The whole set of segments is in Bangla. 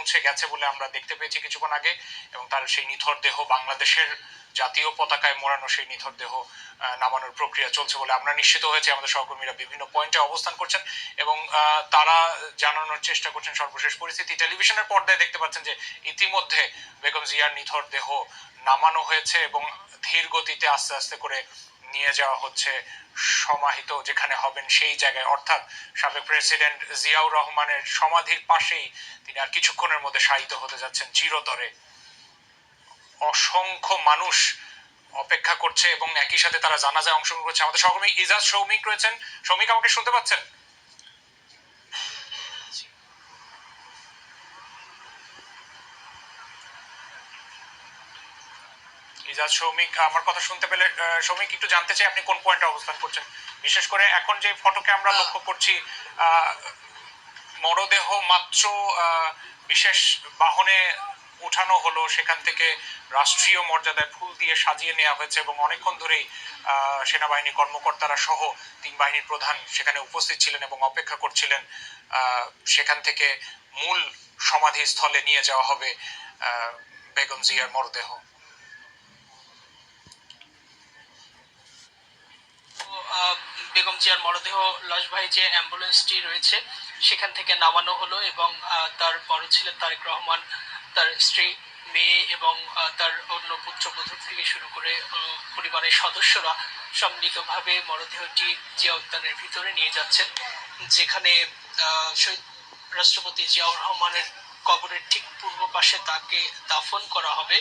পৌঁছে গেছে বলে আমরা দেখতে পেয়েছি কিছুক্ষণ আগে, এবং তার সেই নিথর দেহ, বাংলাদেশের জাতীয় পতাকায় মোড়ানো সেই নিথর দেহ নামানোর প্রক্রিয়া চলছে বলে আমরা নিশ্চিত হয়েছি। আমাদের সহকর্মীরা বিভিন্ন পয়েন্টে অবস্থান করছেন এবং তারা জানানোর চেষ্টা করছেন সর্বশেষ পরিস্থিতি। টেলিভিশনের পর্দায় দেখতে পাচ্ছেন যে ইতিমধ্যে বেগম জিয়ার নিথর দেহ নামানো হয়েছে এবং ধীর গতিতে আস্তে আস্তে করে নিয়ে যাওয়া হচ্ছে সমাহিত যেখানে হবেন সেই জায়গায়, অর্থাৎ সাবেক প্রেসিডেন্ট জিয়াউর রহমানের সমাধির পাশেই তিনি আর কিছুক্ষণের মধ্যে শায়িত হতে যাচ্ছেন চিরতরে। অসংখ্য মানুষ অপেক্ষা করছে এবং একই সাথে তারা জানাজায় অংশগ্রহণ করছে। আমাদের সহকর্মী ইজাজ সৌমিক রয়েছেন। সৌমিক, আমাকে শুনতে পাচ্ছেন? ইজাজ সৌমিক আমার কথা শুনতে পেলে, সৌমিক একটু জানতে চাই আপনি কোন পয়েন্টে অবস্থান করছেন, বিশেষ করে এখন যে ফটোকে আমরা লক্ষ্য করছি মরদেহ মাত্র বিশেষ বাহনে উঠানো হলো, সেখান থেকে রাষ্ট্রীয় মর্যাদায় ফুল দিয়ে সাজিয়ে নেওয়া হয়েছে এবং অনেকক্ষণ ধরেই সেনাবাহিনী কর্মকর্তারা সহ তিন বাহিনীর প্রধান সেখানে উপস্থিত ছিলেন এবং অপেক্ষা করছিলেন। সেখান থেকে মূল সমাধিস্থলে নিয়ে যাওয়া হবে বেগম জিয়ার মরদেহ। বেগম জিয়ার মরদেহ লাশবাহী যে অ্যাম্বুলেন্সটি রয়েছে সেখান থেকে নামানো হলো এবং তার বড় ছেলে তারেক রহমান, তার স্ত্রী, মেয়ে এবং তার অন্য পুত্রবধূ থেকে শুরু করে পরিবারের সদস্যরা সম্মিলিতভাবে মরদেহটি জিয়া উদ্যানের ভিতরে নিয়ে যাচ্ছেন, যেখানে শহীদ রাষ্ট্রপতি জিয়াউর রহমানের কবরের ঠিক পূর্ব পাশে তাকে দাফন করা হবে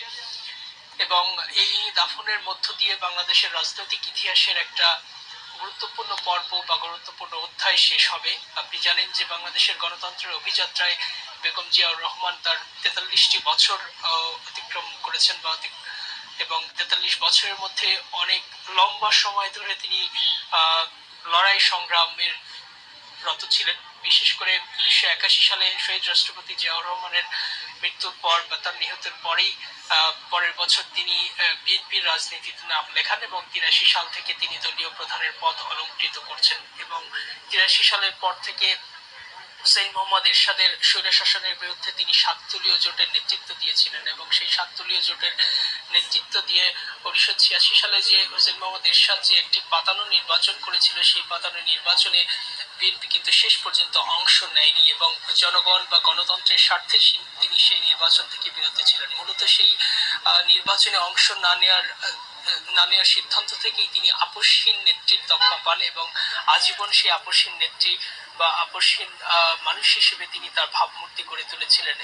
এবং এই দাফনের মধ্য দিয়ে বাংলাদেশের রাজনৈতিক ইতিহাসের একটা গুরুত্বপূর্ণ পর্ব বা গুরুত্বপূর্ণ অধ্যায় শেষ হবে। আপনি জানেন যে বাংলাদেশের গণতন্ত্রের অভিযাত্রায় বেগম জিয়াউর রহমান তার 43টি বছর অতিক্রম করেছেন এবং 43 বছরের মধ্যে অনেক লম্বা সময় ধরে তিনি লড়াই সংগ্রামের রত ছিলেন। বিশেষ করে 1981 সালে শহীদ রাষ্ট্রপতি জিয়াউর রহমানের মৃত্যুর পর বা তার নিহতের পরেই পরের বছর তিনি বিএনপির রাজনীতিতে নাম লেখান এবং 83 সাল থেকে তিনি দলীয় প্রধানের পদ অলংকৃত করছেন এবং 83 সালের পর থেকে হুসেইন মোহাম্মদ এরশাদের স্বৈরশাসনের বিরুদ্ধে তিনি 7 দলীয় জোটের নেতৃত্ব দিয়েছিলেন এবং সেই 7 দলীয় জোটের নেতৃত্ব দিয়ে 1986 সালে যে হুসেইন মোহাম্মদ এরশাদ যে একটি পাতানো নির্বাচন করেছিল, সেই পাতানো নির্বাচনে বিএনপি কিন্তু শেষ পর্যন্ত অংশ নেয়নি এবং জনগণ বা গণতন্ত্রের স্বার্থে তিনি সেই নির্বাচন থেকে বিরত ছিলেন। মূলত সেই নির্বাচনে অংশ না নেওয়ার সিদ্ধান্ত থেকেই তিনি আপসহীন নেত্রীর তকমা পান এবং আজীবন সেই আপসহীন নেত্রী বা আপসহীন মানুষ হিসেবে তিনি তার ভাবমূর্তি গড়ে তুলেছিলেন।